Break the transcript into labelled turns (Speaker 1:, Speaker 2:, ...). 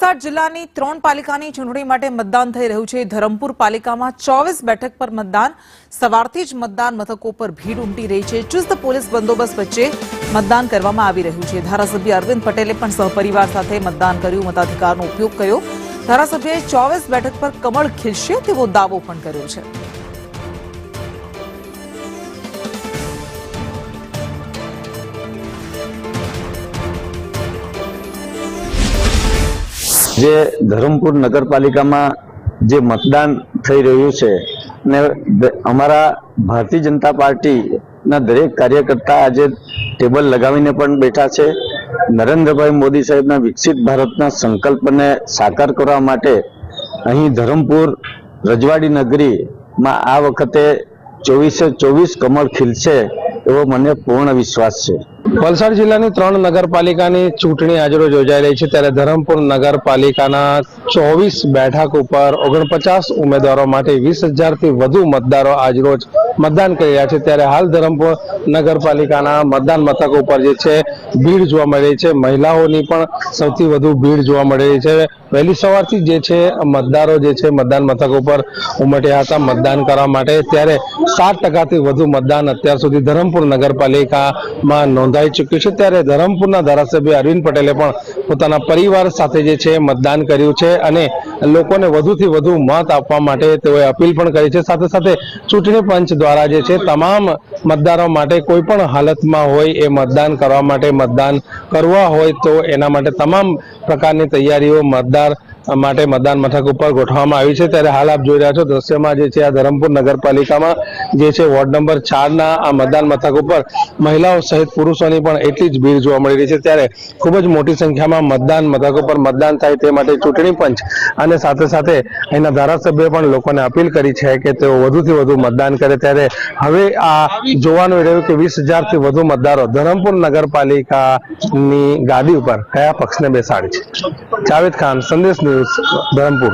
Speaker 1: વલસાડ જિલ્લાની 3 પાલિકાની ચૂંટણી માટે મતદાન થઈ રહ્યું છે। ધરમપુર પાલિકામાં 24 બેઠક પર મતદાન। સવારથી જ મતદાન મથકો પર ભીડ ઉમટી રહી છે। ચુસ્ત પોલીસ બંદોબસ્ત વચ્ચે મતદાન કરવામાં આવી રહ્યું છે। ધારાસભ્ય અરવિંદ પટેલે પણ સહપરિવાર સાથે મતદાન કર્યું, મતાધિકારનો ઉપયોગ કર્યો। ધારાસભ્યએ 24 બેઠક પર કમળ ખીલશે તેવો દાવો પણ કર્યો છે।
Speaker 2: જે ધરમપુર નગરપાલિકામાં જે મતદાન થઈ રહ્યું છે ને અમારા ભારતીય જનતા પાર્ટીના દરેક કાર્યકર્તા આજે ટેબલ લગાવીને પણ બેઠા છે। નરેન્દ્રભાઈ મોદી સાહેબના વિકસિત ભારતના સંકલ્પને સાકાર કરવા માટે અહીં ધરમપુર રજવાડી નગરીમાં આ વખતે 24 કમળ ખીલશે એવો મને પૂર્ણ વિશ્વાસ છે।
Speaker 3: વલસાડ જિલ્લાની 3 નગરપાલિકાની ચૂંટણી આજરોજ યોજાઈ રહી છે, ત્યારે ધરમપુર નગરપાલિકાના 24 બેઠક ઉપર 49 ઉમેદવારો માટે 20,000 થી વધુ મતદારો આજરોજ મતદાન કરી રહ્યા છે। ત્યારે હાલ ધરમપુર નગરપાલિકાના મતદાન મથક ઉપર જે છે ભીડ જોવા મળી રહી છે। મહિલાઓની પણ સૌથી વધુ ભીડ જોવા મળી રહી છે। વહેલી સવારથી જે છે મતદારો જે છે મતદાન મથક ઉપર ઉમટ્યા હતા મતદાન કરવા માટે। ત્યારે 7% થી વધુ મતદાન અત્યાર સુધી ધરમપુર નગરપાલિકામાં નોંધાઈ ચૂક્યું છે। ત્યારે ધરમપુરના ધારાસભ્ય અરવિંદ પટેલે પણ પોતાના પરિવાર સાથે જે છે મતદાન કર્યું છે અને લોકોને વધુથી વધુ મત આપવા માટે તેઓએ અપીલ પણ કરી છે। સાથે સાથે ચૂંટણી પંચ દ્વારા જે છે તમામ મતદારો માટે કોઈ પણ હાલતમાં હોય એ મતદાન કરવા માટે, મતદાન કરવા હોય તો એના માટે તમામ પ્રકારની તૈયારીઓ મતદાર માટે મતદાન મથક ઉપર ગોઠવવામાં આવી છે। ત્યારે હાલ આપ જોઈ રહ્યા છો દ્રશ્યમાં જે છે આ ધરમપુર નગરપાલિકામાં જે છે વોર્ડ નંબર 4ના આ મતદાન મથક ઉપર મહિલાઓ સહિત પુરુષોની પણ એટલી જ ભીડ જોવા મળી રહી છે। ત્યારે ખૂબ જ મોટી સંખ્યામાં મતદાન મથકો પર મતદાન થાય તે માટે ચૂંટણી પંચ અને સાથે સાથે અહીંના ધારાસભ્યોએ પણ લોકોને અપીલ કરી છે કે તેઓ વધુથી વધુ મતદાન કરે। ત્યારે હવે આ જોવાનું રહ્યું કે 20,000 થી વધુ મતદારો ધરમપુર નગરપાલિકાની ગાદી ઉપર કયા પક્ષને બેસાડે છે। જાવેદ ખાન, સંદેશ ન્યૂઝ, ધરમપુર।